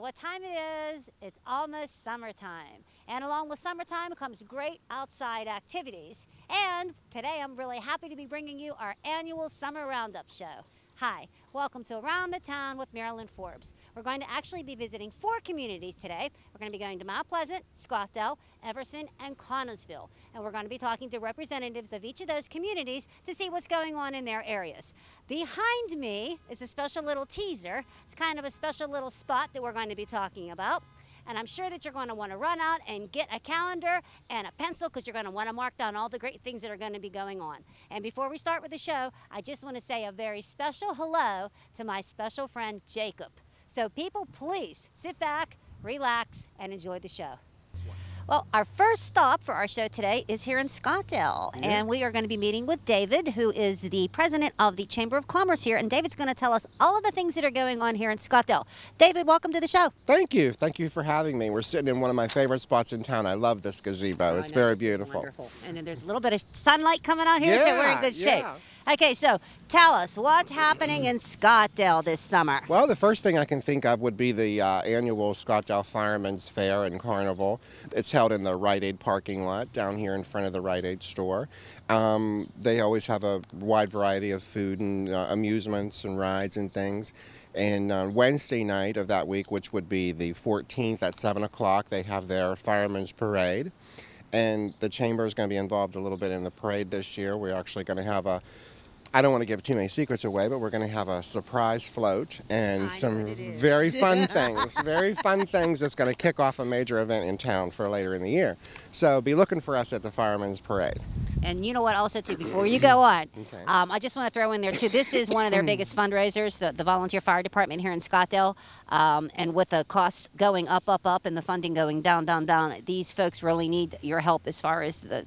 what time it is? It's almost summertime. And along with summertime comes great outside activities. And today I'm really happy to be bringing you our annual Summer Roundup show. Hi, welcome to Around the Town with Marilyn Forbes. We're going to actually be visiting 4 communities today. We're going to be going to Mount Pleasant, Scottsdale, Everson, and Connellsville. And we're going to be talking to representatives of each of those communities to see what's going on in their areas. Behind me is a special little teaser. It's kind of a special little spot that we're going to be talking about. And I'm sure that you're going to want to run out and get a calendar and a pencil because you're going to want to mark down all the great things that are going to be going on. And before we start with the show, I just want to say a very special hello to my special friend, Jacob. So people, please sit back, relax, and enjoy the show. Well, our first stop for our show today is here in Scottsdale, and we are going to be meeting with David, who is the president of the Chamber of Commerce here, and David's going to tell us all of the things that are going on here in Scottsdale. David, welcome to the show. Thank you. Thank you for having me. We're sitting in one of my favorite spots in town. I love this gazebo. It's very beautiful. Wonderful. And then there's a little bit of sunlight coming out here, so we're in good shape. Okay, so tell us, what's happening in Scottsdale this summer? Well, the first thing I can think of would be the annual Scottsdale Firemen's Fair and Carnival. It's held in the Rite Aid parking lot down here in front of the Rite Aid store. They always have a wide variety of food and amusements and rides and things. And on Wednesday night of that week, which would be the 14th at 7 o'clock, they have their Firemen's Parade. And the Chamber is going to be involved a little bit in the parade this year. We're actually going to have I don't want to give too many secrets away, but we're going to have a surprise float and some very fun things. Very fun things that's going to kick off a major event in town for later in the year. So be looking for us at the Firemen's Parade. And you know what, also, too, before you go on, Okay. I just want to throw in there, too, this is one of their biggest fundraisers, the Volunteer Fire Department here in Scottsdale. And with the costs going up, and the funding going down, these folks really need your help as far as the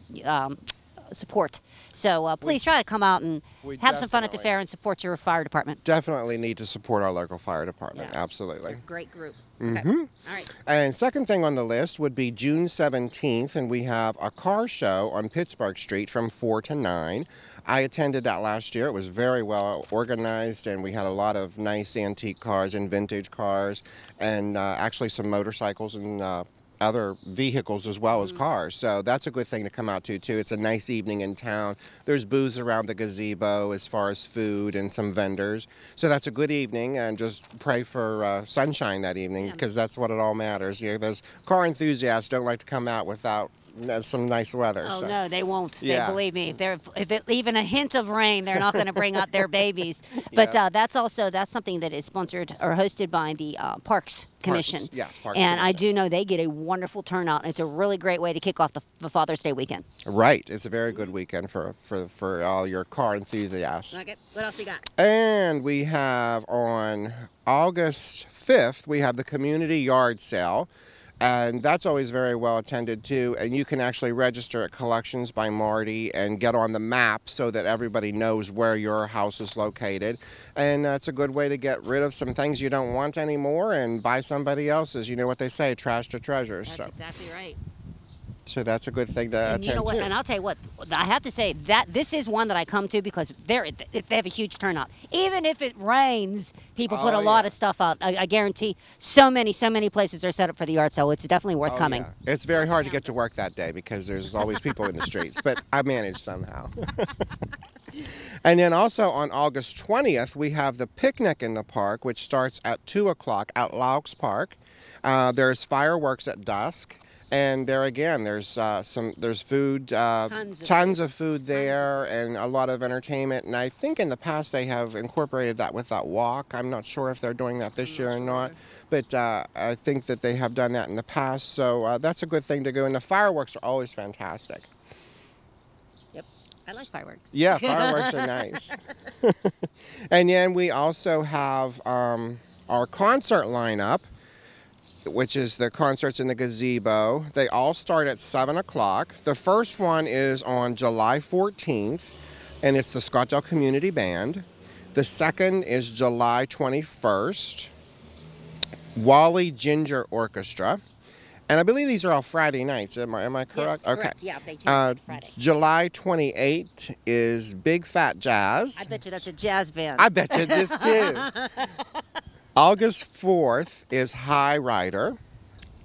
support. So please try to come out and have some fun at the fair and support your fire department. Definitely need to support our local fire department. Yeah. Absolutely. Great group. Mm-hmm. Okay. All right. And second thing on the list would be June 17th, and we have a car show on Pittsburgh Street from 4 to 9. I attended that last year. It was very well organized, and we had a lot of nice antique cars and vintage cars, and actually some motorcycles and other vehicles as well as cars. So that's a good thing to come out to, too. It's a nice evening in town. There's booths around the gazebo as far as food and some vendors. So that's a good evening, and just pray for sunshine that evening, because that's what it all matters. You know, those car enthusiasts don't like to come out without some nice weather. Oh, so. no, they won't. Yeah. They believe me. If it, even a hint of rain, they're not going to bring out their babies. But that's something that is sponsored or hosted by the Parks Commission. Yes, Parks and I Commission. do know they get a wonderful turnout. It's a really great way to kick off the Father's Day weekend. Right. It's a very good weekend for all your car enthusiasts. Okay, what else we got? And we have on August 5th, we have the community yard sale. And that's always very well attended too. And you can actually register at Collections by Marty and get on the map so that everybody knows where your house is located. And it's a good way to get rid of some things you don't want anymore and buy somebody else's. You know what they say, trash to treasure. That's exactly right. So that's a good thing to attend You know what? to. And I'll tell you what, I have to say that this is one that I come to because they have a huge turnout. Even if it rains, people put a lot of stuff out. I guarantee so many places are set up for the yard sale. It's definitely worth coming. Yeah. It's very hard to get to work that day because there's always people in the streets, but I manage somehow. And then also on August 20th, we have the picnic in the park, which starts at 2 o'clock at Laux Park. There's fireworks at dusk. And there again, there's food, tons of food there, and a lot of entertainment. And I think in the past they have incorporated that with that walk. I'm not sure if they're doing that this year or not, but I think that they have done that in the past. So that's a good thing to go. And the fireworks are always fantastic. Yep, I like fireworks. Yeah, fireworks are nice. And then we also have our concert lineup, which is the concerts in the gazebo. They all start at 7 o'clock. The first one is on July 14th, and it's the Scottsdale Community Band. The second is July 21st, Wally Ginger Orchestra. And I believe these are all Friday nights. Am I correct? Yes, okay. correct. Yeah, they change Friday. July 28th is Big Fat Jazz. I bet you that's a jazz band. I bet you this too. August 4th is High Rider.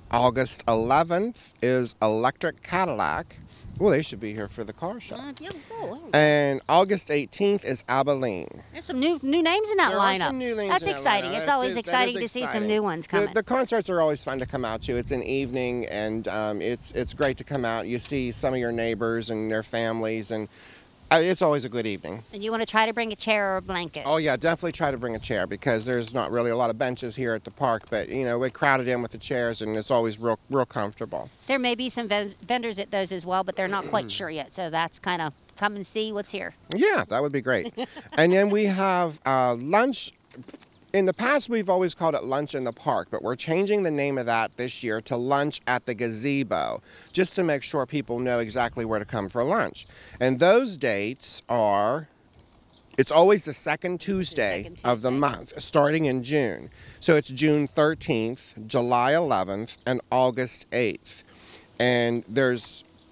August 11th is Electric Cadillac. Well, they should be here for the car show. Yeah, cool. And August 18th is Abilene. There's some new names in that There lineup. are some new names That's in that exciting. lineup. It's always That is exciting to see some exciting. new ones coming. The concerts are always fun to come out to. It's an evening, and it's great to come out. You see some of your neighbors and their families, and it's always a good evening. And you want to try to bring a chair or a blanket. Oh yeah, definitely try to bring a chair because there's not really a lot of benches here at the park, but you know, we crowded in with the chairs and it's always real comfortable. There may be some vendors at those as well, but they're not quite sure yet. So that's kind of come and see what's here. Yeah, that would be great. And then we have lunch. In the past, we've always called it Lunch in the Park, but we're changing the name of that this year to Lunch at the Gazebo, just to make sure people know exactly where to come for lunch. And those dates are, it's always the second Tuesday of the month, starting in June. So it's June 13th, July 11th, and August 8th. And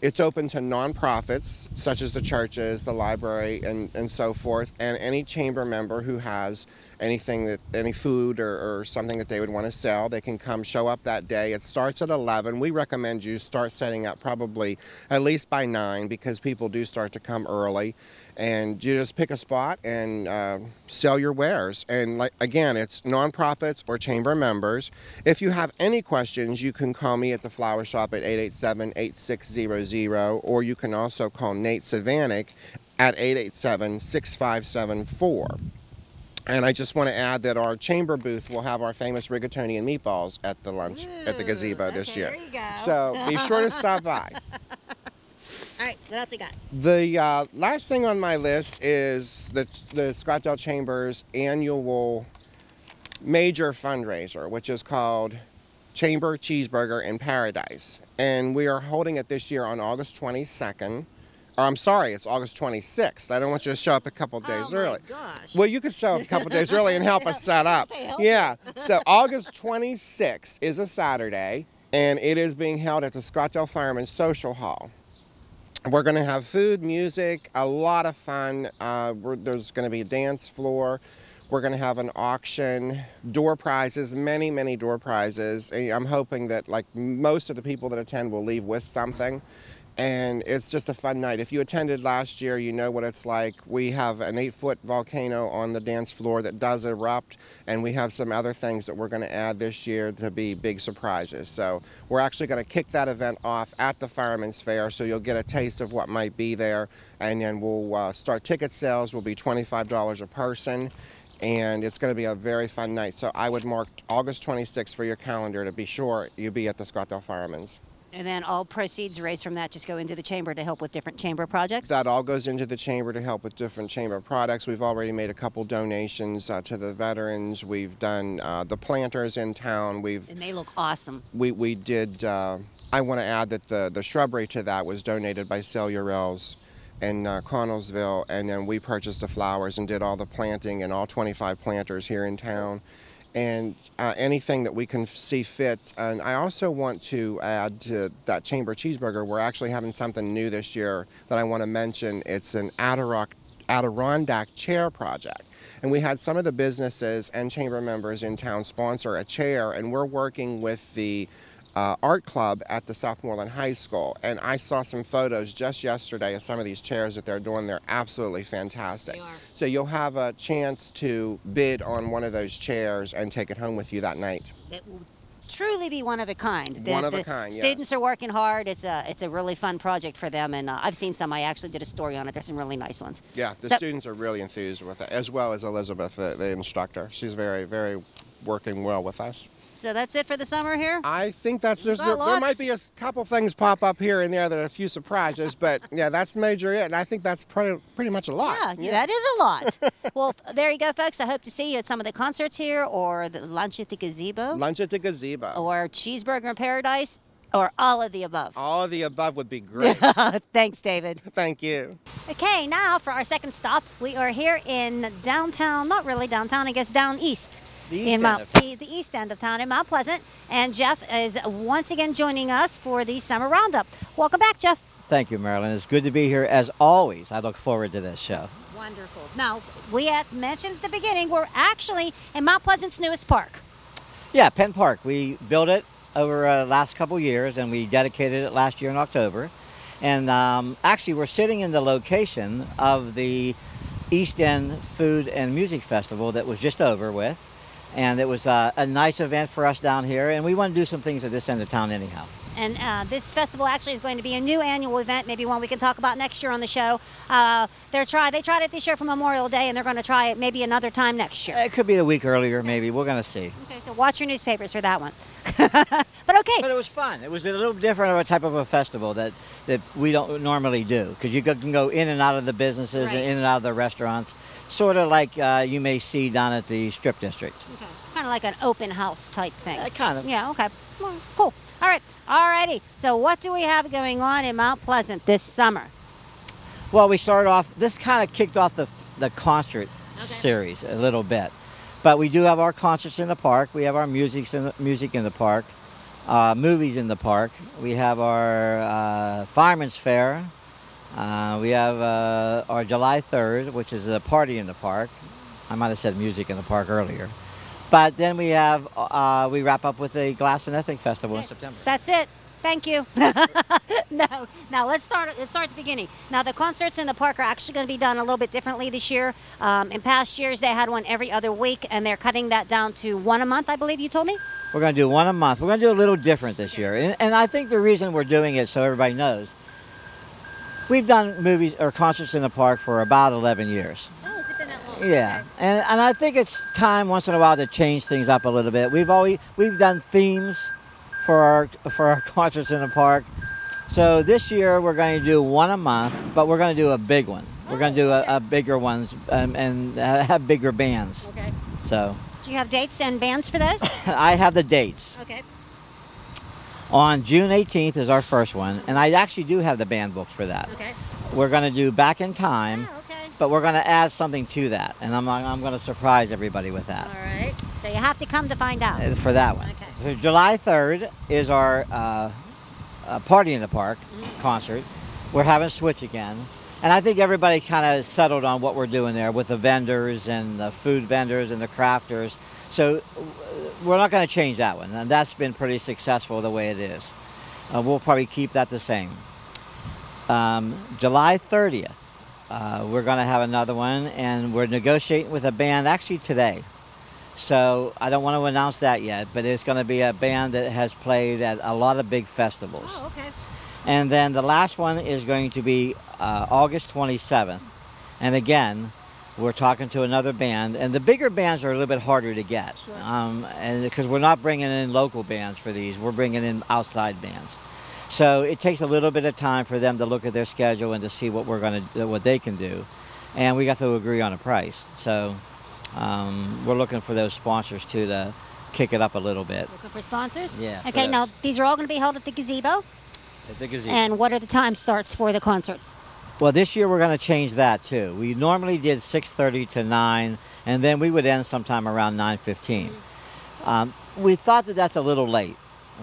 it's open to nonprofits, such as the churches, the library, and so forth, and any chamber member who has any food or something that they would want to sell, they can come show up that day. It starts at 11. We recommend you start setting up probably at least by 9 because people do start to come early. And you just pick a spot and sell your wares. And again, it's nonprofits or chamber members. If you have any questions, you can call me at the flower shop at 887-8600, or you can also call Nate Savanik at 887-6574. And I just want to add that our chamber booth will have our famous rigatoni and meatballs at the lunch at the gazebo this year. There you go. So be sure to stop by. All right, what else we got? The last thing on my list is the Scottsdale Chamber's annual major fundraiser, which is called Chamber Cheeseburger in Paradise. And we are holding it this year on August 22nd. Or I'm sorry, it's August 26th. I don't want you to show up a couple days early. Oh, my gosh. Well, you could show up a couple days early and help us set up. Yeah, so August 26th is a Saturday, and it is being held at the Scottsdale Firemen's Social Hall. We're going to have food, music, a lot of fun. There's going to be a dance floor. We're going to have an auction, door prizes, many, many door prizes. I'm hoping that like most of the people that attend will leave with something. And it's just a fun night. If you attended last year, you know what it's like. We have an 8-foot volcano on the dance floor that does erupt, and we have some other things that we're going to add this year to be big surprises. So we're actually going to kick that event off at the Fireman's Fair, so you'll get a taste of what might be there. And then we'll start ticket sales will be $25 a person. And it's going to be a very fun night. So I would mark August 26th for your calendar to be sure you be at the Scottsdale Firemen's. And then all proceeds raised from that just go into the chamber to help with different chamber projects? That all goes into the chamber to help with different chamber products. We've already made a couple donations to the veterans. We've done the planters in town. And they look awesome. We did, I want to add that the shrubbery to that was donated by Cellurels in Connellsville, and then we purchased the flowers and did all the planting and all 25 planters here in town. And anything that we can see fit. And I also want to add to that Chamber Cheeseburger, we're actually having something new this year that I want to mention. It's an Adirondack chair project. And we had some of the businesses and chamber members in town sponsor a chair, and we're working with the art club at the Southmoreland High School. And I saw some photos just yesterday of some of these chairs that they're doing. They're absolutely fantastic. They are. So you'll have a chance to bid on one of those chairs and take it home with you that night. It will truly be one of a kind. One of a kind, yes. Students are working hard. It's a really fun project for them, and I've seen some. I actually did a story on it. There's some really nice ones. Yeah, the students are really enthused with it, as well as Elizabeth, the instructor. She's very, very working well with us. So that's it for the summer here? I think that's just, got there might lots. be a couple things pop up here and there that are a few surprises, but yeah, that's major it, and I think that's pretty much a lot. Yeah, that is a lot. Well, there you go, folks. I hope to see you at some of the concerts here, or the lunch at the gazebo, Lunch at the gazebo. or Cheeseburger in Paradise, or all of the above. All of the above would be great. Thanks, David. Thank you. Okay, now for our second stop, we are here in downtown, not really downtown, I guess down east. The east in end of the east end of town in Mount Pleasant. And Jeff is once again joining us for the Summer Roundup. Welcome back, Jeff. Thank you, Marilyn. It's good to be here as always. I look forward to this show. Wonderful. Now, we had mentioned at the beginning, we're actually in Mount Pleasant's newest park. Yeah, Penn Park. We built it over the last couple years, and we dedicated it last year in October. And actually, we're sitting in the location of the East End Food and Music Festival that was just over with. And it was a nice event for us down here, and we want to do some things at this end of town anyhow. And this festival actually is going to be a new annual event, maybe one we can talk about next year on the show. They tried it this year for Memorial Day, and they're going to try it maybe another time next year. It could be a week earlier, maybe. We're going to see. Okay, so watch your newspapers for that one. But okay. But it was fun. It was a little different of a type of a festival that we don't normally do, because you can go in and out of the businesses Right. and in and out of the restaurants, sort of like you may see down at the Strip District. Okay. Kind of like an open house type thing. Kind of. Yeah, okay. Well, cool. All right. All righty. So what do we have going on in Mount Pleasant this summer? Well, we started off, this kind of kicked off the concert series a little bit. But we do have our concerts in the park. We have our music in the park, movies in the park. We have our Fireman's Fair. We have our July 3rd, which is a party in the park. I might have said music in the park earlier. But then we have, we wrap up with the Glass and Ethnic Festival in September. That's it. Thank you. No. Now let's start at the beginning. Now the concerts in the park are actually going to be done a little bit differently this year. In past years they had one every other week, and they're cutting that down to one a month, I believe you told me. We're going to do one a month. We're going to do a little different this year. And I think the reason we're doing it, so everybody knows, we've done movies or concerts in the park for about 11 years. Oh, has it been that long? Yeah, Okay. and I think it's time once in a while to change things up a little bit. We've done themes for our concerts in the park. So this year we're going to do one a month, but we're going to do a big one. We're going to do a bigger ones and have bigger bands. Okay. So Do you have dates and bands for those? I have the dates. Okay. On June 18th is our first one, and I actually do have the band booked for that. Okay. We're going to do Back in Time. Oh, okay. But we're going to add something to that, and I'm going to surprise everybody with that. All right. So you have to come to find out. For that one. Okay. So July 3rd is our Party in the Park concert. We're having Switch again. And I think everybody kind of settled on what we're doing there with the vendors and the food vendors and the crafters. So we're not going to change that one. And that's been pretty successful the way it is. We'll probably keep that the same. July 30th, we're going to have another one, and we're negotiating with a band actually today. So I don't want to announce that yet, but it's going to be a band that has played at a lot of big festivals. Oh, okay. And then the last one is going to be August 27th. And again, we're talking to another band, and the bigger bands are a little bit harder to get. Sure. And because we're not bringing in local bands for these, we're bringing in outside bands. So it takes a little bit of time for them to look at their schedule and to see what what they can do, and we got to agree on a price. So we're looking for those sponsors too to kick it up a little bit. Looking for sponsors? Yeah. for Okay, those. now these are all going to be held at the gazebo. At the gazebo. And what are the time starts for the concerts? Well, this year we're going to change that too. We normally did 6:30 to 9, and then we would end sometime around 9:15. We thought that that's a little late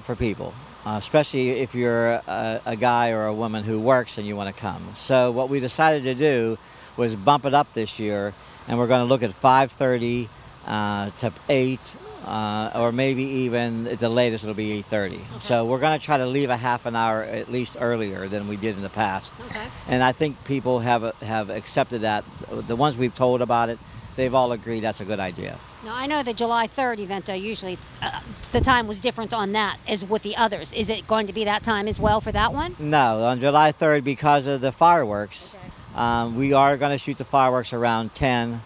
for people, especially if you're a guy or a woman who works and you want to come. So what we decided to do was bump it up this year, and we're going to look at 5:30 to 8. Or maybe even at the latest it'll be 8:30. So we're going to try to leave a half an hour at least earlier than we did in the past. Okay. And I think people have accepted that. The ones we've told about it, they've all agreed that's a good idea. Now, I know the July 3rd event, usually the time was different on that as with the others. Is it going to be that time as well for that one? No, on July 3rd, because of the fireworks, we are going to shoot the fireworks around 10,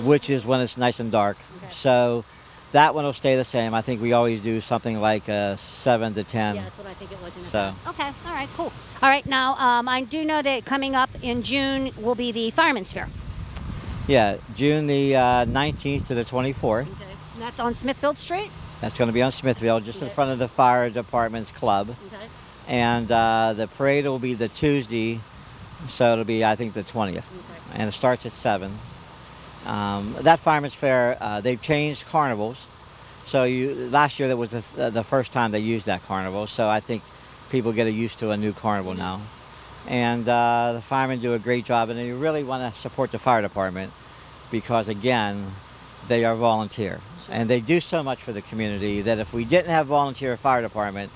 which is when it's nice and dark. Okay. So that one will stay the same. I think we always do something like 7 to 10. Yeah, that's what I think it was in the So. past. Okay, all right, cool. All right, now I do know that coming up in June will be the Fireman's Fair. Yeah, June the 19th to the 24th. Okay. And that's on Smithfield Street? That's going to be on Smithfield, just in Okay. front of the fire department's club. Okay. And the parade will be the Tuesday, so it'll be, I think, the 20th. Okay. And it starts at 7. That Fireman's Fair, they've changed carnivals. So last year that was the first time they used that carnival. So I think people get used to a new carnival now. And the firemen do a great job, and you really want to support the fire department because, again, they are volunteer. And they do so much for the community that if we didn't have volunteer fire department,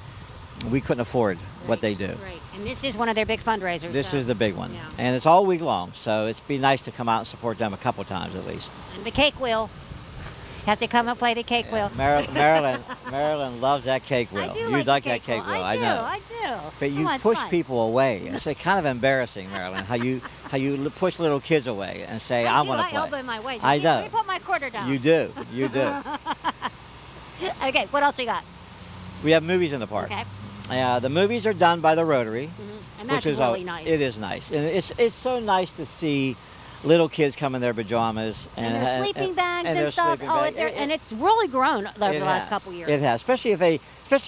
we couldn't afford what they do. Right. And this is one of their big fundraisers. This so- is the big one. Yeah. And it's all week long, so it's be nice to come out and support them a couple times at least. And the cake wheel. Have to come and play the cake wheel. Marilyn loves that cake wheel. I do you like like the that cake wheel, I do. know. I do. But you Come on, it's push fun. people away. It's kind of embarrassing, Marilyn, how you push little kids away and say, I want to I play. elbow my way. I know. Let me put my quarter down. You do. You do. Okay, what else we got? We have movies in the park. Okay. The movies are done by the Rotary, And that's which is really nice. It is nice, and it's so nice to see little kids come in their pajamas And their sleeping bags and their and stuff. sleeping Oh, bag. and it's really grown over It the last has. couple years. It has, especially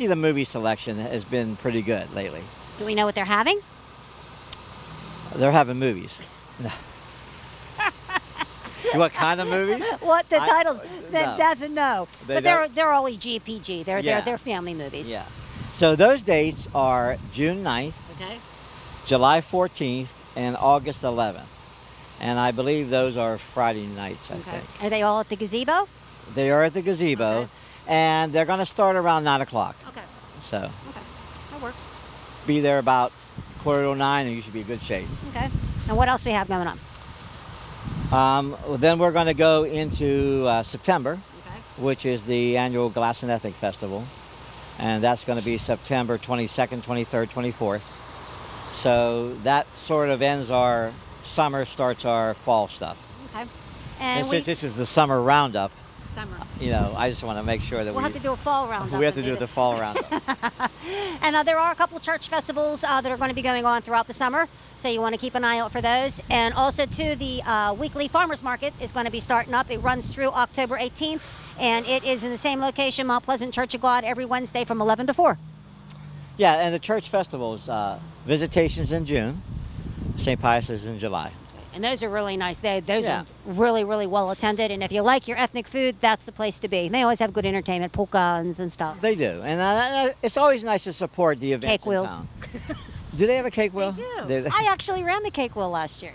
the movie selection has been pretty good lately. Do we know what they're having? They're having movies. What kind of movies? What the I- titles? no. That's a no. They But they're always GPG. Yeah. They're family movies. Yeah. So those dates are June 9th, Okay. July 14th, and August 11th. And I believe those are Friday nights, I Okay. think. Are they all at the gazebo? They are at the gazebo, Okay. and they're going to start around 9 o'clock. Okay. So Okay. That works. be there about 8:45, and you should be in good shape. Okay. And what else we have going on? Then we're going to go into September, Okay. which is the annual Glass and Ethnic Festival. And that's going to be September 22nd, 23rd, 24th. So that sort of ends our summer, starts our fall stuff. Okay. And And since this is the summer roundup, summer. I just want to make sure that We'll have to do a fall roundup. we have to and do the fall roundup. And there are a couple church festivals that are going to be going on throughout the summer, so you want to keep an eye out for those. And also, too, the weekly farmers market is going to be starting up. It runs through October 18th, and it is in the same location, Mount Pleasant Church of God, every Wednesday from 11 to 4. Yeah, and the church festivals, visitations in June, St. Pius is in July. And those are really nice. Those Yeah. are really, really well attended. And if you like your ethnic food, that's the place to be. They always have good entertainment, polkas and stuff. They do, and it's always nice to support the events Cake wheels. in town. Do they have a cake wheel? They do. I actually ran the cake wheel last year.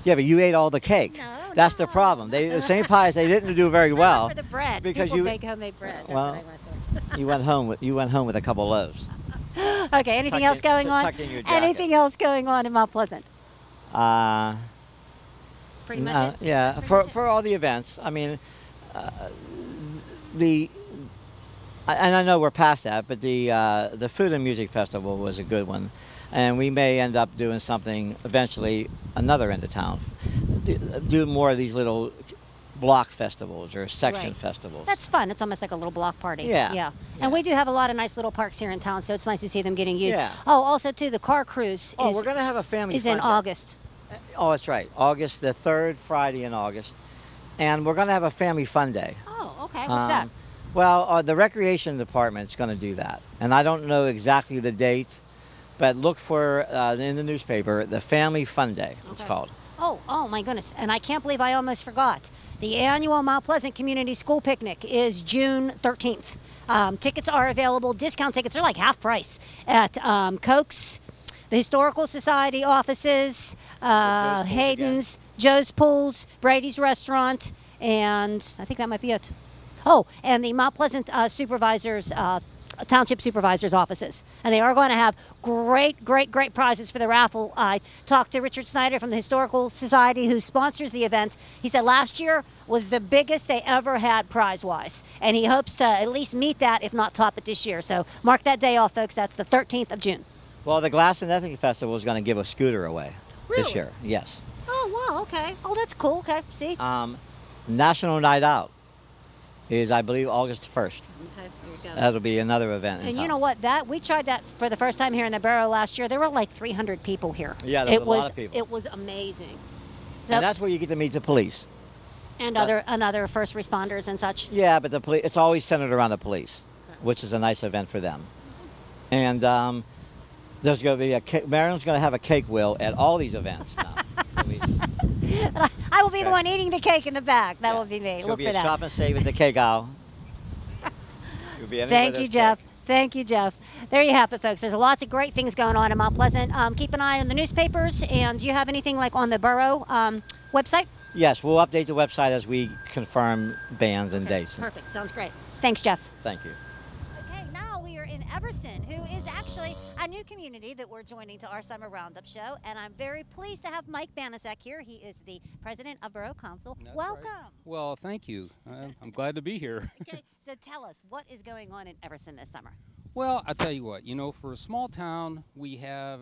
Yeah, but you ate all the cake. No, That's the no. problem. The St. Pius, they didn't do very I well. went for the bread. because People you bake homemade bread. That's well, what I went for. you went home with a couple loaves. Okay, anything Tucked else in- going on? tucked in your jacket. Anything else going on in Mount Pleasant? Uh, That's pretty much it. yeah, That's pretty much it. for all the events. I mean, and I know we're past that, but the Food and Music Festival was a good one, and we may end up doing something eventually another end of town, do more of these little block festivals or section Right. festivals. That's fun. It's almost like a little block party. Yeah. Yeah. And we do have a lot of nice little parks here in town, so it's nice to see them getting used. Yeah. Oh, also too, the car cruise Oh, is, we're gonna have a family. is in fun day. August. Oh, that's right. August, the third Friday in August, and we're gonna have a family fun day. Oh, okay. What's that? Well, the recreation department's going to do that, and I don't know exactly the date, but look for in the newspaper the Family Fun Day. It's Okay. called. Oh my goodness. And I can't believe I almost forgot. The annual Mount Pleasant Community School Picnic is June 13th. Tickets are available. Discount tickets are like half price at Coke's, the Historical Society offices, Pools Hayden's, Joe's Pools, Brady's Restaurant, and I think that might be it. Oh, and the Mount Pleasant supervisors, township supervisors' offices. And they are going to have great prizes for the raffle. I talked to Richard Snyder from the Historical Society, who sponsors the event. He said last year was the biggest they ever had prize-wise. And he hopes to at least meet that, if not top it this year. So mark that day off, folks. That's the 13th of June. Well, the Glass and Ethnic Festival is going to give a scooter away this Really? year. Yes. Oh, wow, okay. Oh, that's cool. Okay, see? National Night Out is, I believe, August 1st. Okay, here you go. That'll be another event. in And you town. know what? We tried that for the first time here in the borough last year. There were like 300 people here. Yeah, there was a lot of people. It was amazing. So, And that's where you get to meet the police. and other first responders and such. Yeah, but the police, it's always centered around the police, which is a nice event for them. And there's going to be Marilyn's going to have a cake wheel at all these events now. I will be the one eating the cake in the back. That Yeah. will be me. She'll Look be for at that. Shop and Save at the cake aisle. You'll be anywhere Thank there's you, Jeff. cake. Thank you, Jeff. There you have it, folks. There's lots of great things going on in Mount Pleasant. Keep an eye on the newspapers. And do you have anything like on the borough website? Yes, we'll update the website as we confirm bands and dates. Perfect. Sounds great. Thanks, Jeff. Thank you. Okay, now we are in Everson, who is actually a new community that we're joining to our summer roundup show. And I'm very pleased to have Mike Banaszak here. He is the president of Borough Council. That's Welcome. right. Well, thank you. I'm glad to be here. Okay, so tell us, what is going on in Everson this summer? Well, I'll tell you what, for a small town, we have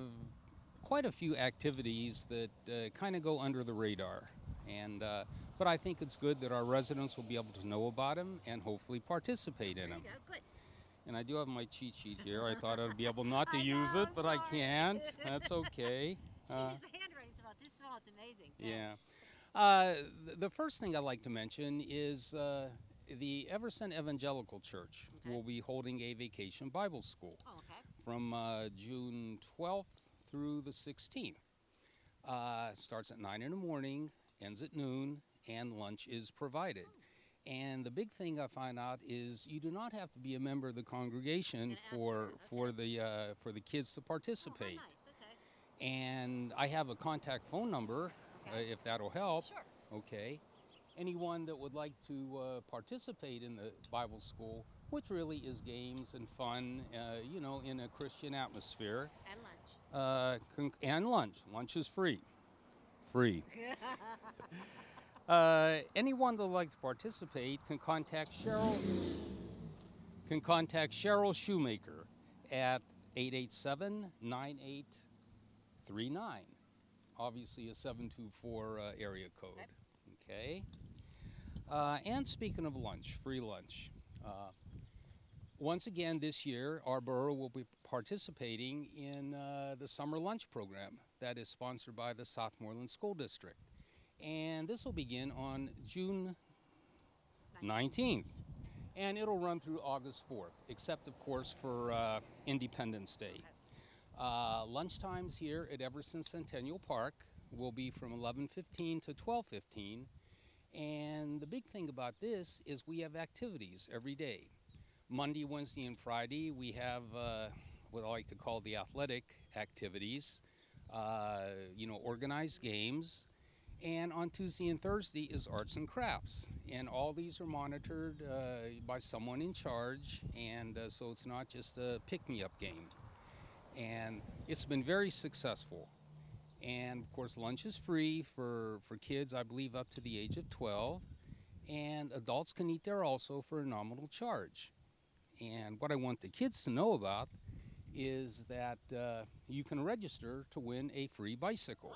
quite a few activities that kind of go under the radar. And but I think it's good that our residents will be able to know about them and hopefully participate in them. There you go. Good. And I do have my cheat sheet here. I thought I'd be able not to use it, but I can't. That's okay. See, his handwriting's about this small. It's amazing. Yeah. The first thing I'd like to mention is the Everson Evangelical Church will be holding a vacation Bible school from June 12th through the 16th. Starts at 9 in the morning, ends at noon, and lunch is provided. And the big thing I find out is you do not have to be a member of the congregation for the kids to participate. And I have a contact phone number if that'll help. Sure. Okay. Anyone that would like to participate in the Bible school, which really is games and fun, in a Christian atmosphere. And lunch. And lunch. Lunch is free. Free. Anyone that would like to participate can contact Cheryl Shoemaker at 887-9839. Obviously a 724 area code. Okay. And speaking of lunch, free lunch. Once again this year, our borough will be participating in the summer lunch program that is sponsored by the Southmoreland School District. And this will begin on June 19th. And it'll run through August 4th, except of course for Independence Day. Lunch times here at Everson Centennial Park will be from 11:15 to 12:15. And the big thing about this is we have activities every day. Monday, Wednesday, and Friday we have what I like to call the athletic activities, organized games. And on Tuesday and Thursday is arts and crafts. And all these are monitored by someone in charge, and so it's not just a pick-me-up game. And it's been very successful. And of course lunch is free for kids, I believe, up to the age of 12. And adults can eat there also for a nominal charge. And what I want the kids to know about is that you can register to win a free bicycle.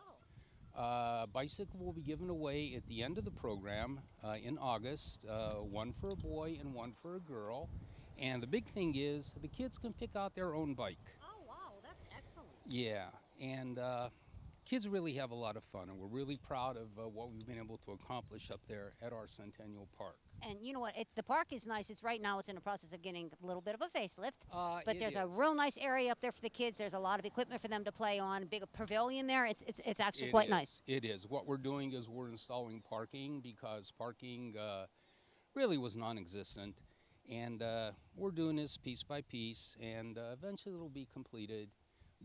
Bicycle will be given away at the end of the program in August, one for a boy and one for a girl. And the big thing is the kids can pick out their own bike. Oh, wow, that's excellent. Yeah, and kids really have a lot of fun, and we're really proud of what we've been able to accomplish up there at our Centennial Park. And you know what? The park is nice. It's right now. It's in the process of getting a little bit of a facelift. But there's a real nice area up there for the kids. There's a lot of equipment for them to play on. Big pavilion there. It's actually quite nice. It is. What we're doing is we're installing parking because parking really was non-existent, and we're doing this piece by piece, and eventually it'll be completed.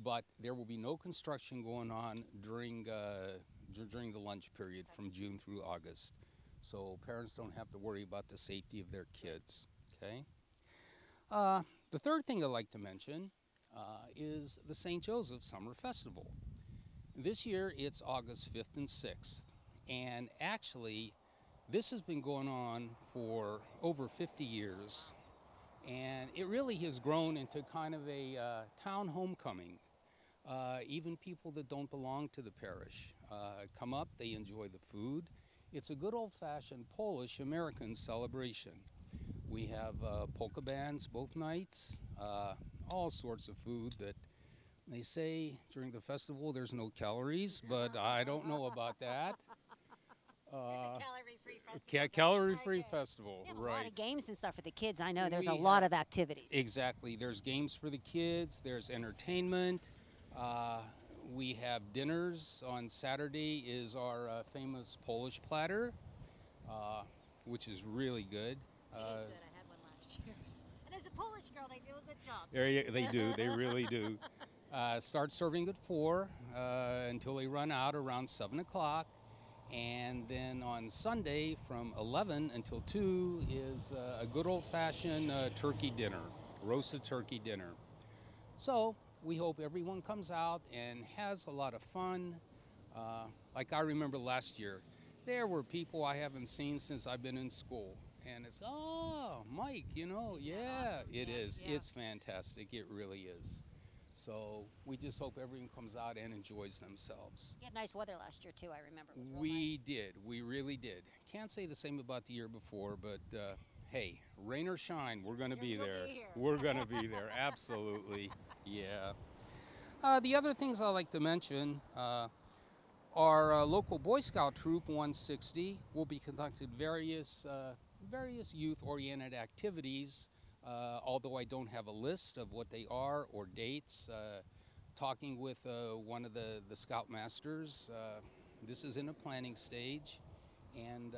But there will be no construction going on during the lunch period from June through August. So parents don't have to worry about the safety of their kids, okay? The third thing I'd like to mention is the St. Joseph Summer Festival. This year it's August 5th and 6th, and actually this has been going on for over 50 years, and it really has grown into kind of a town homecoming. Even people that don't belong to the parish come up, they enjoy the food. It's a good old-fashioned Polish-American celebration. We have polka bands both nights, all sorts of food that they say during the festival there's no calories, but I don't know about that. It's a calorie-free festival. Calorie-free festival, Yeah, right. a lot of games and stuff for the kids. I know there's a lot of activities. Exactly. There's games for the kids. There's entertainment. We have dinners. On Saturday is our famous Polish platter, which is really good. It is good. I had one last year. And As a Polish girl, they do a good job. They do. They really do. Start serving at 4 until they run out around 7 o'clock. And then on Sunday from 11 until 2 is a good old-fashioned turkey dinner, roasted turkey dinner. So we hope everyone comes out and has a lot of fun. Like I remember last year, there were people I haven't seen since I've been in school. And it's, oh, Mike, yeah, awesome? it is. Yeah. It's fantastic. It really is. So we just hope everyone comes out and enjoys themselves. We had nice weather last year, too, I remember. It was real We nice. did. We really did. Can't say the same about the year before, but hey, rain or shine, we're going to be You'll there. be here. We're going to be there. Absolutely. Yeah. The other things I like to mention, our local Boy Scout Troop 160 will be conducting various youth-oriented activities. Although I don't have a list of what they are or dates, talking with one of the Scout Masters, this is in a planning stage, and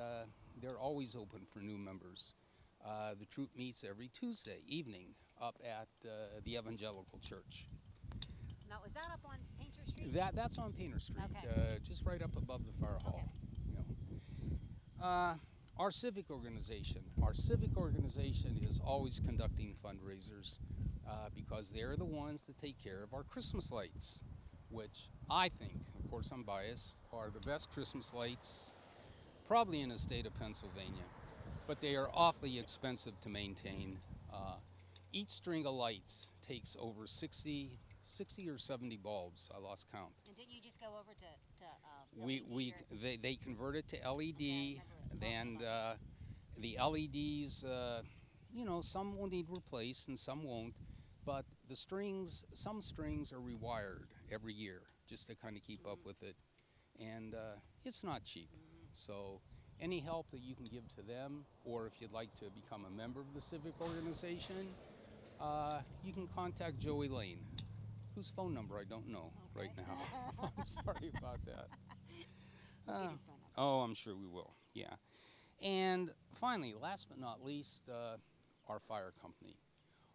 they're always open for new members. The troop meets every Tuesday evening up at the Evangelical Church. Now, is that up on Painter Street? That's on Painter Street, Okay. just right up above the fire hall. Okay. You know. Our civic organization is always conducting fundraisers because they're the ones that take care of our Christmas lights, which I think, of course I'm biased, are the best Christmas lights probably in the state of Pennsylvania, but they are awfully expensive to maintain. Each string of lights takes over 60 or 70 bulbs. I lost count. And didn't you just go over to LED They convert it to LED, Okay, I remember. and the LEDs, some will need replaced and some won't, but some strings are rewired every year just to kind of keep up with it, and it's not cheap. So any help that you can give to them, or if you'd like to become a member of the civic organization, you can contact Joey Lane, whose phone number I don't know right now. I'm sorry about that. Get his phone number. Oh, I'm sure we will, yeah. And finally, last but not least, our fire company.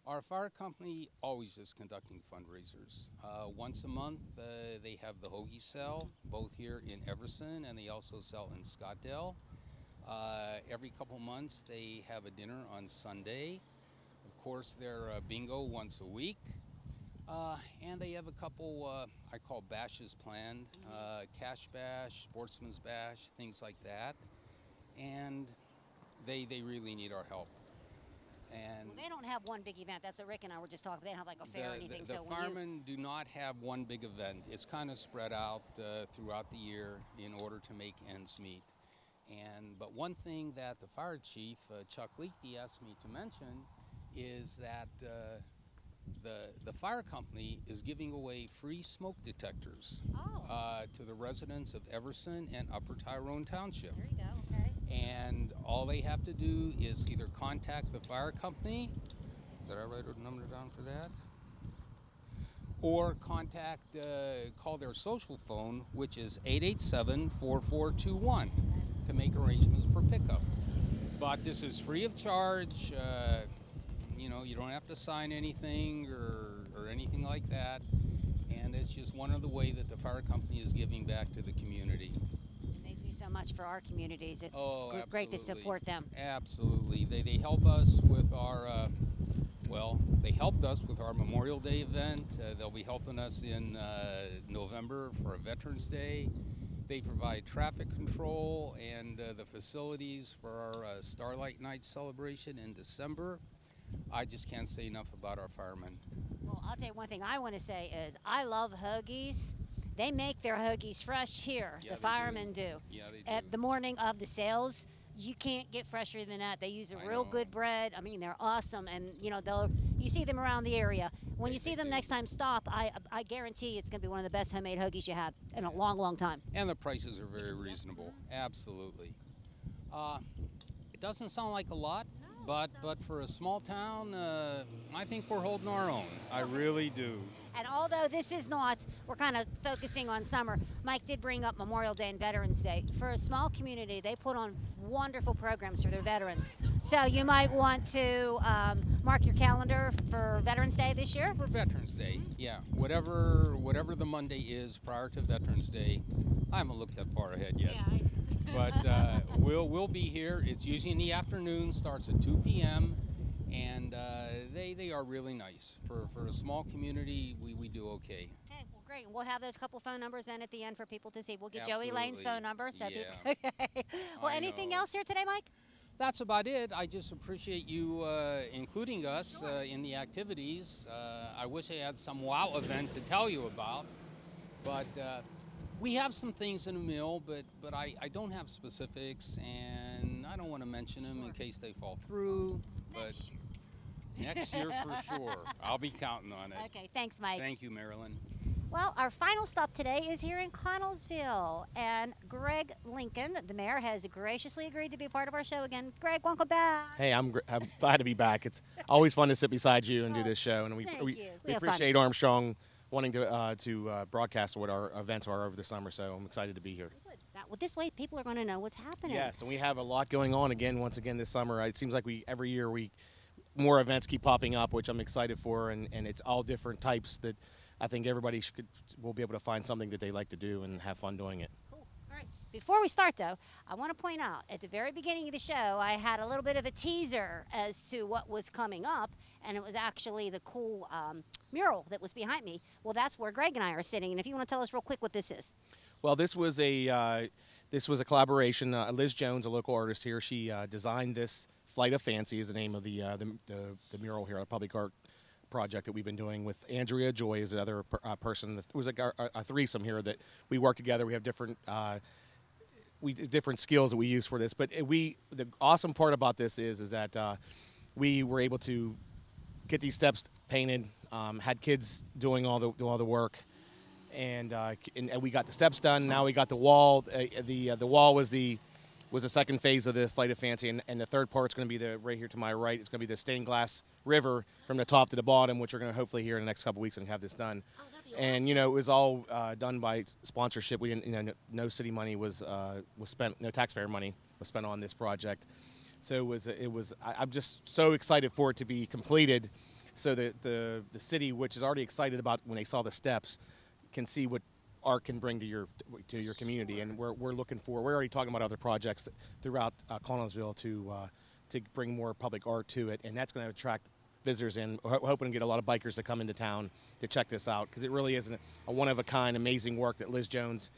Our fire company always is conducting fundraisers. Once a month, they have the Hoagie Sell, both here in Everson, and they also sell in Scottdale. Every couple months, they have a dinner on Sunday. Of course, their bingo once a week. And they have a couple, I call bashes planned, Cash Bash, Sportsman's Bash, things like that. And they really need our help. And Well, they don't have one big event. That's what Rick and I were just talking. They don't have like a fair or anything. The so when you, firemen do not have one big event. It's kind of spread out throughout the year in order to make ends meet. But one thing that the fire chief, Chuck Leakey, asked me to mention is that the fire company is giving away free smoke detectors to the residents of Everson and Upper Tyrone Township. there you go. Okay. And all they have to do is either contact the fire company. Did I write a number down for that? Or call their social phone, which is 887-4421, to make arrangements for pickup. But this is free of charge. You don't have to sign anything or anything like that. And it's just one of the ways that the fire company is giving back to the community. They do so much for our communities. It's Oh, great to absolutely. support them. Absolutely. They help us with our, they helped us with our Memorial Day event. They'll be helping us in November for a Veterans Day. They provide traffic control and the facilities for our Starlight Night celebration in December. I just can't say enough about our firemen. Well, I'll tell you one thing I want to say is I love hoagies. They make their hoagies fresh here. Yeah, The they firemen do. Yeah, they do. At the morning of the sales, you can't get fresher than that. They use a I real know. good bread. I mean, they're awesome, and you see them around the area. When you see them do. next time, stop. I guarantee it's going to be one of the best homemade hoagies you had in a long, long time. And the prices are very reasonable. Absolutely. It doesn't sound like a lot, but for a small town, I think we're holding our own. I really do. And although this is not, we're kind of focusing on summer, Mike did bring up Memorial Day and Veterans Day. For a small community, they put on wonderful programs for their veterans. So you might want to mark your calendar for Veterans Day this year. For Veterans Day, yeah. Whatever the Monday is prior to Veterans Day, I haven't looked that far ahead yet. Yeah, But we'll be here. It's usually in the afternoon, starts at 2 p.m. And they are really nice. For a small community, we do okay. Okay, well, great. We'll have those couple phone numbers then at the end for people to see. We'll get Joey Absolutely. Lane's phone number. So Yeah. okay. Well, I anything know. else here today, Mike? That's about it. I just appreciate you including us in the activities. I wish I had some wow event to tell you about, but we have some things in the mill, but I don't have specifics, and I don't want to mention them in case they fall through. But next year for sure. I'll be counting on it. Okay, thanks, Mike. Thank you, Marilyn. Well, our final stop today is here in Connellsville, and Greg Lincoln, the mayor, has graciously agreed to be a part of our show again. Greg, welcome back. Hey, I'm glad to be back. It's always fun to sit beside you and do this show, and we Thank you. We we have fun. appreciate Armstrong wanting to broadcast what our events are over the summer. So I'm excited to be here. Good. Well, this way people are going to know what's happening. Yes, and we have a lot going on once again this summer. It seems like every year more events keep popping up, which I'm excited for, and it's all different types that I think everybody will be able to find something that they like to do and have fun doing it. Cool. All right. Before we start, though, I want to point out at the very beginning of the show, I had a little bit of a teaser as to what was coming up, and it was actually the cool mural that was behind me. Well, that's where Greg and I are sitting, and if you want to tell us real quick what this is. Well, this was a collaboration. Liz Jones, a local artist here, she designed this. Flight of Fancy is the name of the mural here, a public art project that we've been doing with Andrea Joy is another person. It was a threesome here that we work together. We have different different skills that we use for this. But the awesome part about this is that we were able to get these steps painted, had kids doing all the work, and we got the steps done. Now we got the wall. The wall was the second phase of the Flight of Fancy, and the third part's going to be right here to my right. It's going to be the stained glass river from the top to the bottom, which we're going to hopefully here in the next couple weeks and have this done. Oh, that'd be And awesome. it was all done by sponsorship. We didn't, no city money was spent, no taxpayer money was spent on this project. So I'm just so excited for it to be completed, so that the city, which is already excited about when they saw the steps, can see what art can bring to your community. And we're already talking about other projects throughout Connellsville to bring more public art to it, and that's going to attract visitors in. We're hoping to get a lot of bikers to come into town to check this out, because it really is a one-of-a-kind, amazing work that Liz Jones,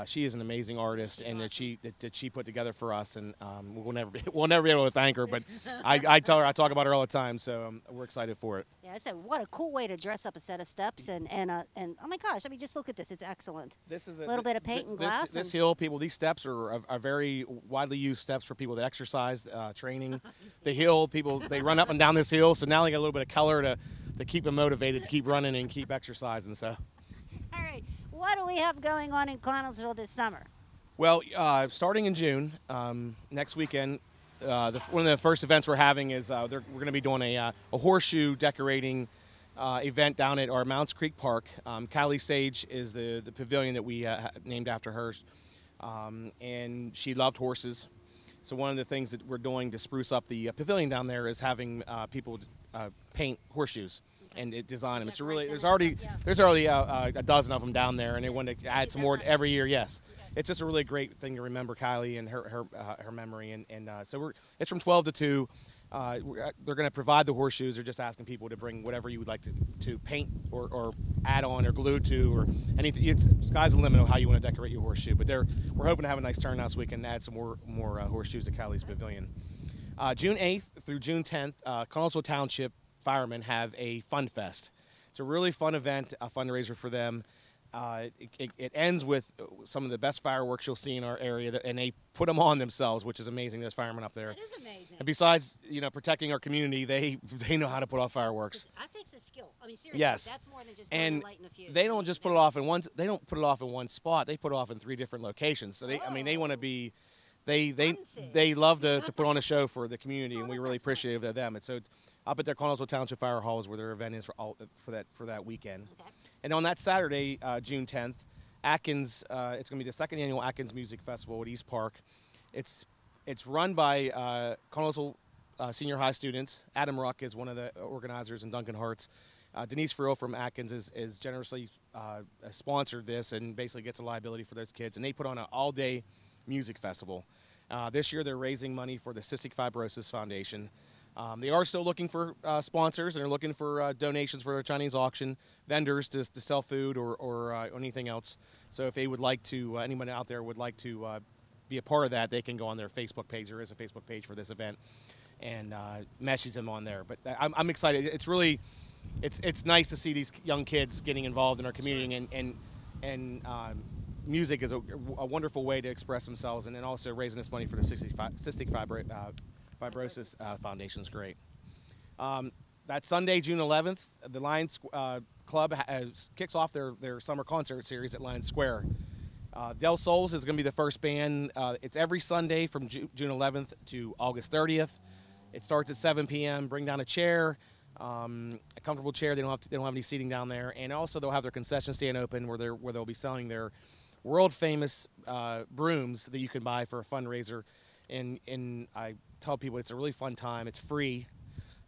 she is an amazing artist, and that she put together for us, and we'll never be able to thank her, but I talk about her all the time, so we're excited for it. Yeah, so what a cool way to dress up a set of steps, and oh my gosh, I mean, just look at this, it's excellent. This is a little bit of paint and glass. This hill, these steps are very widely used steps for people that exercise, training. The hill, they run up and down this hill, so now they got a little bit of color to keep them motivated to keep running and keep exercising. So. All right, what do we have going on in Connellsville this summer? Well, starting in June, next weekend, one of the first events we're having is we're going to be doing a horseshoe decorating event down at our Mounts Creek Park. Callie Sage is the pavilion that we named after her, and she loved horses. So one of the things that we're doing to spruce up the pavilion down there is having people paint horseshoes and design them. It's there's already a dozen of them down there, and they want to add some more every year. Yes, it's just a really great thing to remember Kylie and her memory, and so it's from 12 to 2. They're going to provide the horseshoes. They're just asking people to bring whatever you would like to paint or add on or glue to or anything. Sky's the limit of how you want to decorate your horseshoe. But we're hoping to have a nice turnout so we can add some more horseshoes to Kylie's Pavilion. June 8th through June 10th, Connellsville Township Firemen have a Fun Fest. It's a really fun event, a fundraiser for them. It ends with some of the best fireworks you'll see in our area, and they put them on themselves, which is amazing. Those firemen up there. That is amazing. And besides, protecting our community, they know how to put off fireworks. That takes a skill. I mean, seriously, Yes. that's more than just And lighting a few. they don't just put it off in one. They don't put it off in one spot. They put it off in 3 different locations. So they want to be. they love to put on a show for the community, and we're really appreciative of them. And so it's up at their Connellsville Township Fire Hall is where their event is for that weekend. Okay. And on that Saturday, June 10th, Atkins, it's going to be the second annual Atkins Music Festival at East Park. It's run by Connellsville senior high students. Adam Ruck is one of the organizers, and Duncan Hartz. Denise Frill from Atkins is generously sponsored this and basically gets a liability for those kids. And they put on an all-day music festival. This year they're raising money for the Cystic Fibrosis Foundation. They are still looking for sponsors, and they're looking for donations for their Chinese auction, vendors to sell food or anything else. So if they would like to, anyone out there would like to be a part of that, they can go on their Facebook page. There is a Facebook page for this event, and message them on there. But I'm excited. It's really, it's nice to see these young kids getting involved in our community, and music is a wonderful way to express themselves, and then also raising this money for the Cystic Fibrosis Foundation is great. That Sunday, June 11th, the Lions Club kicks off their summer concert series at Lions Square. Del Sols is going to be the first band. It's every Sunday from June 11th to August 30th. It starts at 7 p.m. Bring down a chair, a comfortable chair. They don't have any seating down there, and also they'll have their concession stand open where they'll be selling their world famous brooms that you can buy for a fundraiser. And I tell people it's a really fun time. It's free.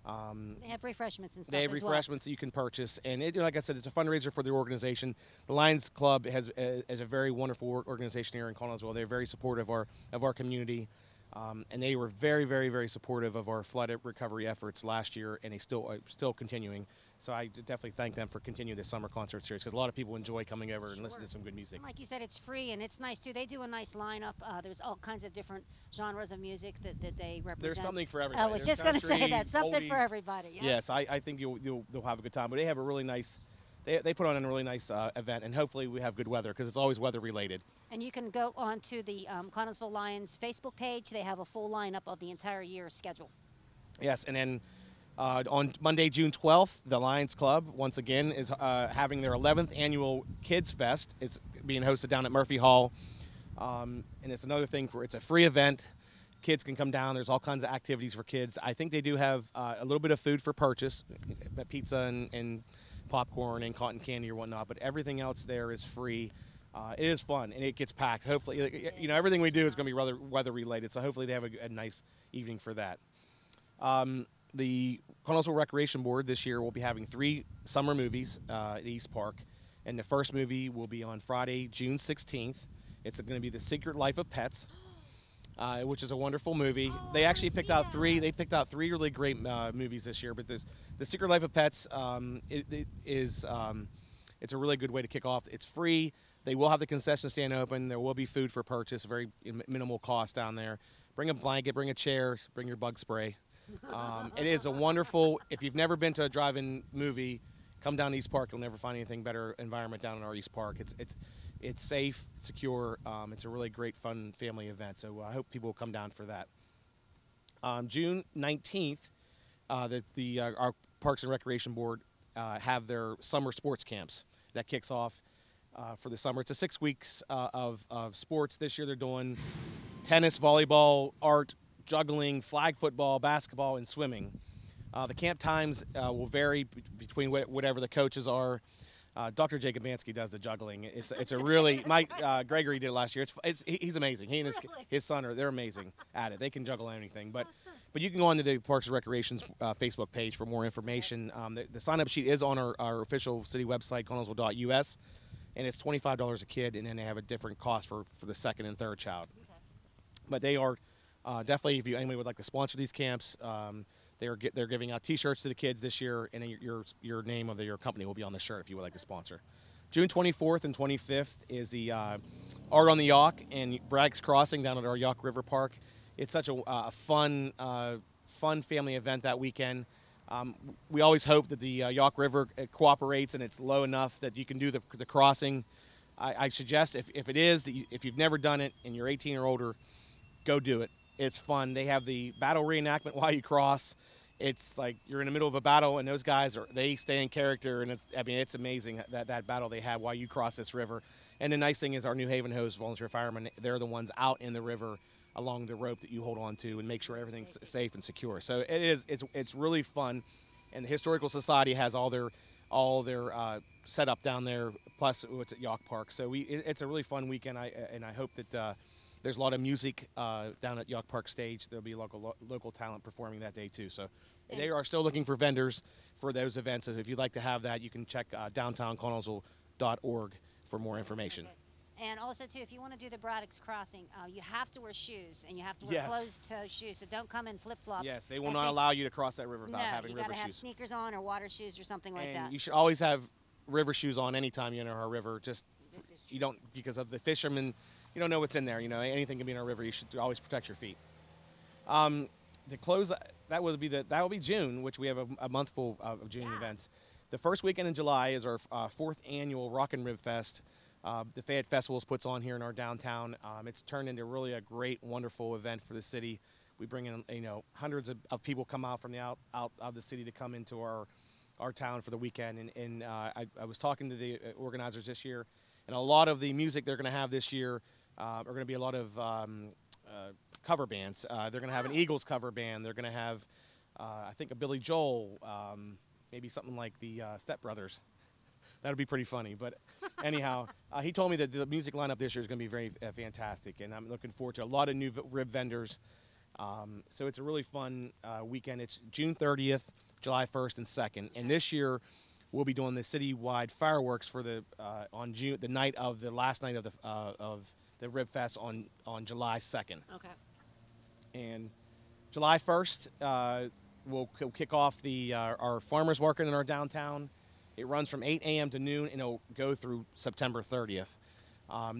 They have refreshments and stuff. They have as refreshments that you can purchase, and like I said, it's a fundraiser for the organization. The Lions Club is a very wonderful organization here in Connellsville. They're very supportive of our community, and they were very, very, very supportive of our flood recovery efforts last year, and they still continuing. So I definitely thank them for continuing this summer concert series, because a lot of people enjoy coming over and listening to some good music. Like you said, it's free, and it's nice too. They do a nice lineup. There's all kinds of different genres of music that they represent. There's something for everybody. I was just going to say that, something for oldies. everybody. Yeah. Yes, I think you'll have a good time. But they have a really nice, they put on a really nice event, and hopefully we have good weather, because it's always weather related. And you can go on to the Connellsville Lions Facebook page. They have a full lineup of the entire year's schedule. Yes, and then on Monday, June 12th, the Lions Club, once again, is having their 11th annual Kids Fest. It's being hosted down at Murphy Hall. And it's another thing it's a free event. Kids can come down. There's all kinds of activities for kids. I think they do have a little bit of food for purchase, pizza and popcorn and cotton candy or whatnot, but everything else there is free. It is fun, and it gets packed. Hopefully, everything we do is going to be weather related, so hopefully they have a nice evening for that. The Connellsville Recreation Board this year will be having 3 summer movies at East Park, and the first movie will be on Friday, June 16th. It's going to be The Secret Life of Pets, which is a wonderful movie. They actually picked out 3. They picked out 3 really great movies this year, but The Secret Life of Pets it's a really good way to kick off. It's free. They will have the concession stand open. There will be food for purchase, very minimal cost down there. Bring a blanket, bring a chair, bring your bug spray. It is a wonderful, if you've never been to a drive-in movie, come down to East Park. You'll never find anything better environment down in our East Park. It's safe, it's secure. It's a really great, fun family event. So I hope people will come down for that. June 19th, our Parks and Recreation Board have their summer sports camps that kicks off for the summer. It's a 6 weeks of sports. This year they're doing tennis, volleyball, art, juggling, flag football, basketball, and swimming. The camp times will vary between whatever the coaches are. Dr. Jacobansky does the juggling. It's a really Mike Gregory did it last year. He's amazing. He and his son they're amazing at it. They can juggle anything. But you can go onto the Parks and Recreation's Facebook page for more information. The sign-up sheet is on our official city website, connellsville.us, and it's $25 a kid, and then they have a different cost for the second and third child. Okay. But they are definitely, if anybody would like to sponsor these camps, they're giving out T-shirts to the kids this year, and your name of your company will be on the shirt if you would like to sponsor. June 24th and 25th is the Art on the Yawk and Bragg's Crossing down at our Yawk River Park. It's such a fun family event that weekend. We always hope that the Yawk River cooperates and it's low enough that you can do the crossing. I suggest if it is, if you've never done it and you're 18 or older, go do it. It's fun. They have the battle reenactment while you cross. It's like you're in the middle of a battle, and those guys they stay in character, and it's amazing that battle they have while you cross this river. And the nice thing is our New Haven Hose volunteer firemen, they're the ones out in the river along the rope that you hold on to and make sure everything's safe and secure. So it's really fun, and the Historical Society has all their set up down there. Plus, it's at Yock Park. So it's a really fun weekend. I hope that there's a lot of music down at Yock Park stage. There'll be local talent performing that day too. So they are still looking for vendors for those events. So if you'd like to have that, you can check downtownconnersville.org for more information. And also, too, if you want to do the Braddock's Crossing, you have to wear shoes, and you have to wear closed-toe shoes, so don't come in flip-flops. Yes, they will not allow you to cross that river without having river shoes. No, you got to have sneakers on or water shoes or something like that. And you should always have river shoes on anytime you enter our river. Just you don't, because of the fishermen, you don't know what's in there. You know, anything can be in our river. You should always protect your feet. To close, that will be June, which we have a month full of June events. The first weekend in July is our 4th annual Rock and Rib Fest. The Fayette Festivals puts on here in our downtown. It's turned into really a great, wonderful event for the city. We bring in, hundreds of people come out from out of the city to come into our town for the weekend. And I was talking to the organizers this year, and a lot of the music they're going to have this year are going to be a lot of cover bands. They're going to have an Eagles cover band. They're going to have, I think, a Billy Joel, maybe something like the Step Brothers. That would be pretty funny. But anyhow, he told me that the music lineup this year is going to be very fantastic, and I'm looking forward to a lot of new rib vendors. So it's a really fun weekend. It's June 30th, July 1st, and 2nd. And this year, we'll be doing the citywide fireworks for the last night of the Rib Fest on July 2nd. Okay. And July 1st, we'll kick off our farmers market in our downtown. It runs from 8 a.m. to noon, and it'll go through September 30th.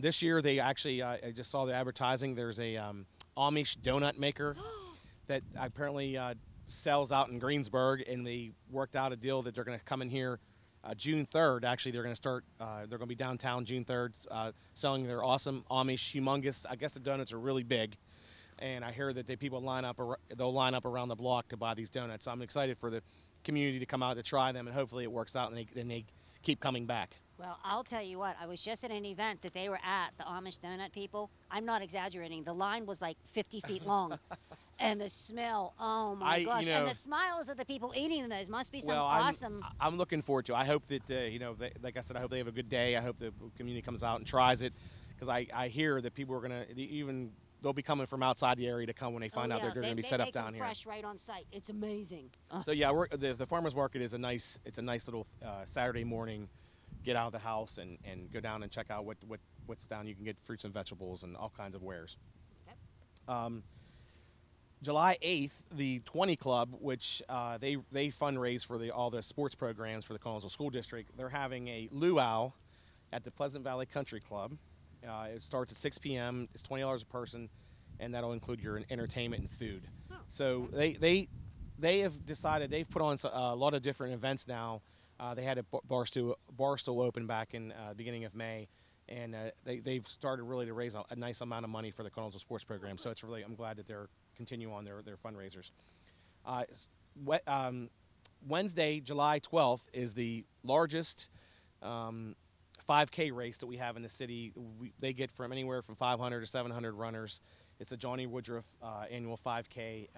This year, they actually, I just saw the advertising. There's a Amish donut maker that apparently sells out in Greensburg, and they worked out a deal that they're going to come in here June 3rd. Actually, they're going to start, they're going to be downtown June 3rd selling their awesome Amish humongous, I guess the donuts are really big. And I hear that they'll line up around the block to buy these donuts. So I'm excited for the community to come out to try them, and hopefully it works out and they keep coming back. Well, I'll tell you what, I was just at an event that they were at, the Amish donut people. I'm not exaggerating. The line was like 50 feet long. And the smell, oh my gosh. And the smiles of the people eating those must be some awesome. I'm looking forward to it. I hope that, like I said, I hope they have a good day. I hope the community comes out and tries it, because I hear that people are going to, they'll be coming from outside the area to come when they find out they're going to be set up down here. Fresh right on site. It's amazing. So yeah, the farmers market is a nice little Saturday morning. Get out of the house and go down and check out what's down. You can get fruits and vegetables and all kinds of wares. Okay. July 8th, the 20 Club, which they fundraise for all the sports programs for the Connellsville School District. They're having a luau at the Pleasant Valley Country Club. It starts at 6 p.m. It's $20 a person, and that'll include your entertainment and food. Oh, so they have decided, they've put on a lot of different events now. They had a Barstool open back in beginning of May, and they've started really to raise a nice amount of money for the Connellsville sports program. So I'm glad that they're continue on their fundraisers. Wednesday, July 12th, is the largest 5K race that we have in the city. They get from anywhere from 500 to 700 runners. It's a Johnny Woodruff annual 5K.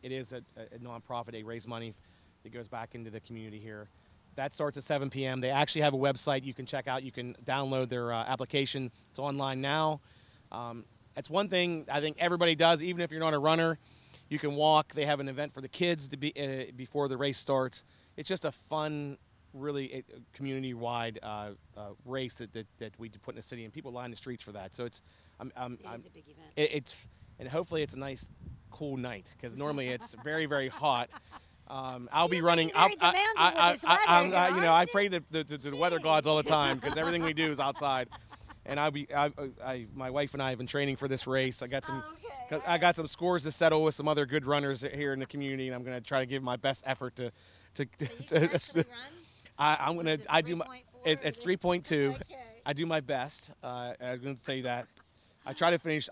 It is a nonprofit. They raise money that goes back into the community here. That starts at 7 p.m. They actually have a website you can check out. You can download their application. It's online now. That's one thing I think everybody does, even if you're not a runner. You can walk. They have an event for the kids to be before the race starts. It's just a fun, really community-wide race that we put in the city, and people line the streets for that. So it is a big event. And hopefully it's a nice, cool night, because normally it's very, very hot. I'll be running. I pray to the weather gods all the time, because everything we do is outside. And my wife and I have been training for this race. I got some scores to settle with some other good runners here in the community, and I'm going to try to give my best effort to. I'm going to. I do my. It's 3.2. Okay. I do my best. I was going to say that. I try to finish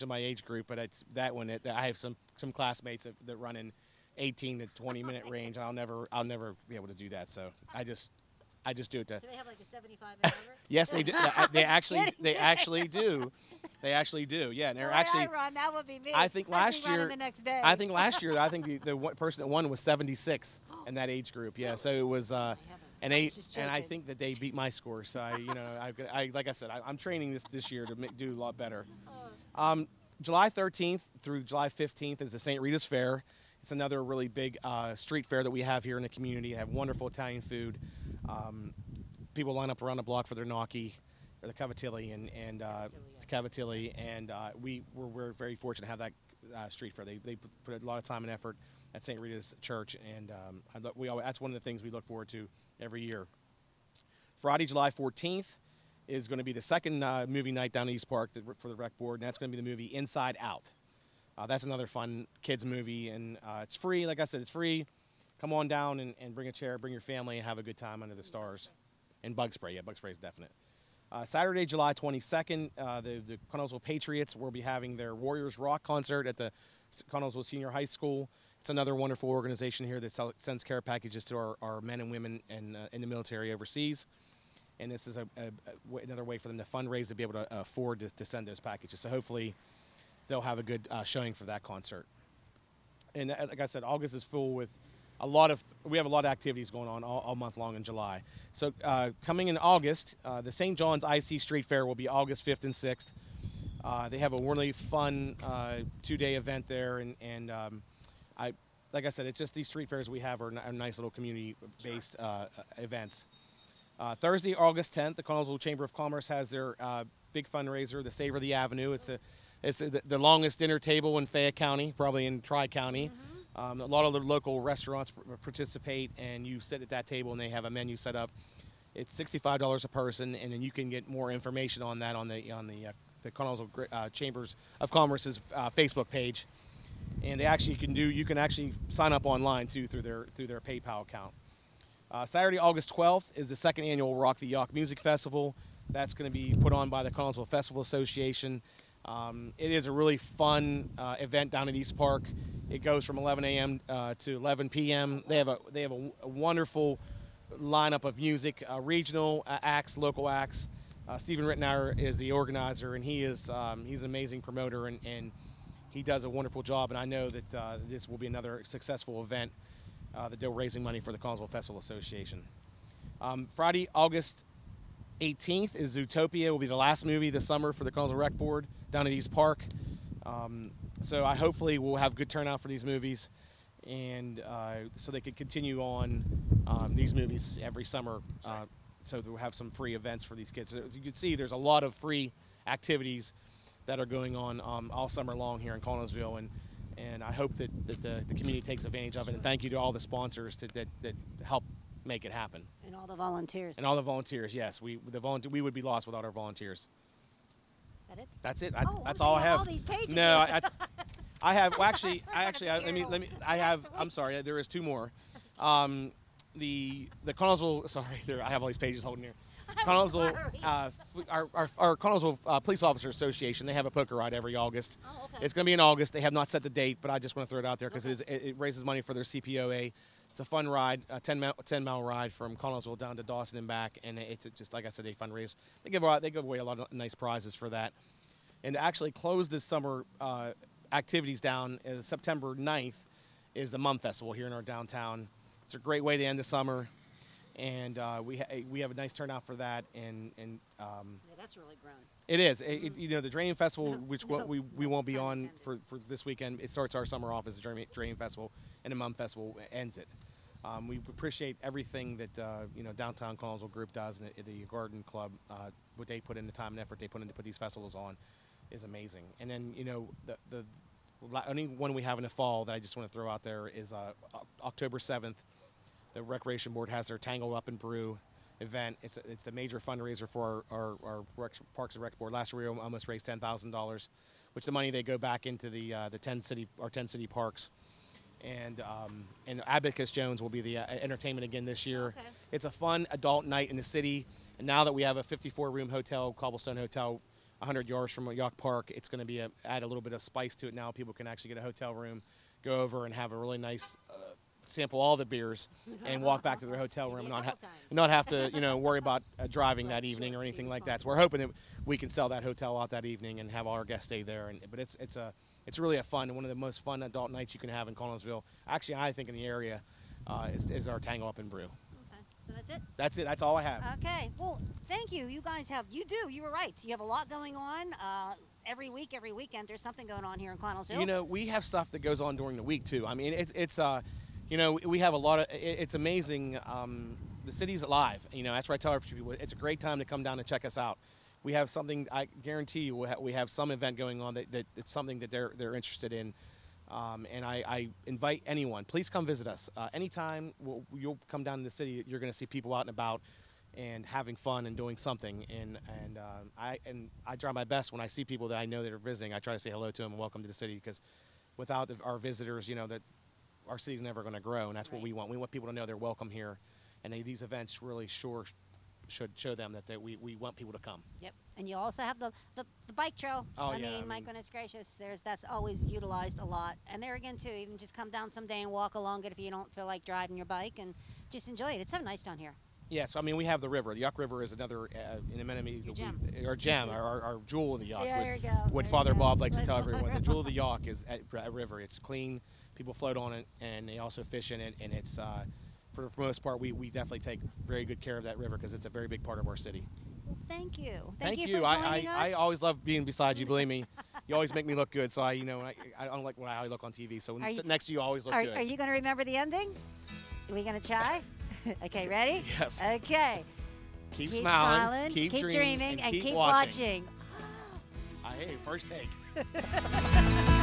in my age group, but it's that one. I have some classmates that run in 18 to 20 minute range. I'll never be able to do that. So I I just do it to. Do they have like a 75 and over? Yes, they do. They actually do. They actually do. Yeah, and they're The way actually. I run, that would be me. I think I'd be last running year. the next day. I think last year. I think the person that won was 76 in that age group. Yeah, so it was. And I was just and I joking. think that they beat my score. So I like I said, I'm training this year to do a lot better. July 13th through July 15th is the St. Rita's Fair. It's another really big street fair that we have here in the community. They have wonderful Italian food. People line up around the block for their gnocchi, or the cavatelli, and cavatelli, and we're very fortunate to have that street fair. They put a lot of time and effort at St. Rita's Church, and that's one of the things we look forward to every year. Friday, July 14th is going to be the second movie night down at East Park for the rec board, and that's going to be the movie Inside Out. That's another fun kids movie, and it's free. Like I said, it's free. Come on down and bring a chair, bring your family, and have a good time under the stars. And bug spray, yeah, bug spray is definite. Saturday, July 22nd, the Connellsville Patriots will be having their Warriors Rock concert at the Connellsville Senior High School. It's another wonderful organization here that sends care packages to our men and women in the military overseas. And this is another way for them to fundraise to be able to afford to send those packages. So hopefully they'll have a good showing for that concert. And like I said, August is full with we have a lot of activities going on all month long in July. So coming in August, the St. John's IC Street Fair will be August 5th and 6th. They have a really fun 2-day event there, and like I said, it's just these street fairs we have are nice little community-based events. Thursday, August 10th, the Connellsville Chamber of Commerce has their big fundraiser, the Savor the Avenue. It's the longest dinner table in Fayette County, probably in Tri-County. A lot of the local restaurants participate, and you sit at that table, and they have a menu set up. It's $65 a person, and then you can get more information on that on the Connellsville Chambers of Commerce's Facebook page. And you can actually sign up online too through their PayPal account. Saturday, August 12th is the second annual Rock the Yawk Music Festival. That's going to be put on by the Connellsville Festival Association. It is a really fun event down at East Park. It goes from 11 a.m. To 11 p.m. They have a wonderful lineup of music, regional acts, local acts. Stephen Rittenauer is the organizer, and he's an amazing promoter, and he does a wonderful job. And I know that this will be another successful event that they're raising money for the Connellsville Festival Association. Friday, August 18th is Zootopia. Will be the last movie this summer for the Connellsville Rec Board down at East Park. So hopefully we'll have good turnout for these movies, and so they could continue on these movies every summer. So we'll have some free events for these kids. So as you can see, there's a lot of free activities that are going on all summer long here in Connellsville, and I hope that the community takes advantage of it. And thank you to all the sponsors that help make it happen. And all the volunteers. And all the volunteers, yes. We would be lost without our volunteers. Is that it? That's it. Oh, That's so all you I have have. all these pages No, here. I have. Well, actually, I'm sorry. There is two more. The Connellsville. Sorry, I have all these pages holding here. Connellsville, our Connellsville Police Officer Association. They have a poker ride every August. Oh, okay. It's going to be in August. They have not set the date, but I just want to throw it out there because it raises money for their CPOA. It's a fun ride, a 10-mile ride from Connellsville down to Dawson and back, and it's just like I said, they fundraise. They give away a lot of nice prizes for that. And to actually close this summer activities down, September 9th is the Mum Festival here in our downtown. It's a great way to end the summer, and we have a nice turnout for that. And Yeah, that's really grown. it is. The Drain Festival, which No, we won't be pun on intended. for this weekend. It starts our summer off as the Drain Festival, and the Mum Festival ends it. We appreciate everything that Downtown Connellsville Group does, and the Garden Club. What they put in, the time and effort they put in to put these festivals on, is amazing. And then the only one we have in the fall that I just want to throw out there is October 7th. The Recreation Board has their Tangle Up and Brew event. It's the major fundraiser for our Parks and Rec Board. Last year we almost raised $10,000, which the money they go back into the 10 city parks. And Abacus Jones will be the entertainment again this year. Okay. It's a fun adult night in the city, and now that we have a 54-room hotel, Cobblestone Hotel, 100 yards from Yawk Park, it's going to add a little bit of spice to it. Now people can actually get a hotel room, go over and have a really nice sample all the beers and walk back to their hotel room and Maybe a not, couple times. not have to, worry about driving that Right, evening sure, or be anything like that. So we're hoping that we can sell that hotel out that evening and have all our guests stay there. But it's really a fun, one of the most fun adult nights you can have in Connellsville. Actually, I think in the area is our Tango Up and Brew. Okay, so that's it? That's it. That's all I have. Okay, well, thank you. You guys have, you were right. You have a lot going on. Every week, every weekend, there's something going on here in Connellsville. We have stuff that goes on during the week too. I mean, we have a lot of. It's amazing. The city's alive. That's what I tell our people. It's a great time to come down and check us out. We have something. I guarantee you, we have some event going on that it's something that they're interested in. And I invite anyone. Please come visit us anytime. You'll come down to the city. You're going to see people out and about and having fun and doing something. And I try my best when I see people that I know that are visiting. I try to say hello to them and welcome to the city, because without our visitors, that our city's never going to grow, and that's what we want. We want people to know they're welcome here, and these events really should show them that we want people to come. Yep, and you also have the bike trail. Oh, I yeah, mean, my goodness gracious, that's always utilized a lot. And there again too, even just come down someday and walk along it if you don't feel like driving your bike, and just enjoy it. It's so nice down here. Yes, I mean, we have the river. The Yuck River is another an amenity. Your gem. Our gem, our jewel of the Yuck. Yeah, there you go. What There Father you go. Bob likes to tell Father everyone. The jewel of the Bob. Yuck is a river. It's clean. People float on it, and they also fish in it. And it's, for the most part, we definitely take very good care of that river, because it's a very big part of our city. Well, thank you. Thank you you. for joining us. I always love being beside you. Believe me, you always make me look good. So I don't like when I look on TV. So when Are I you- sit next to you, I always look Are good. you going to remember the ending? Are we going to try? Okay, ready? Yes. Okay. Keep smiling, keep keep dreaming, and keep keep watching. watching. Hey, first take.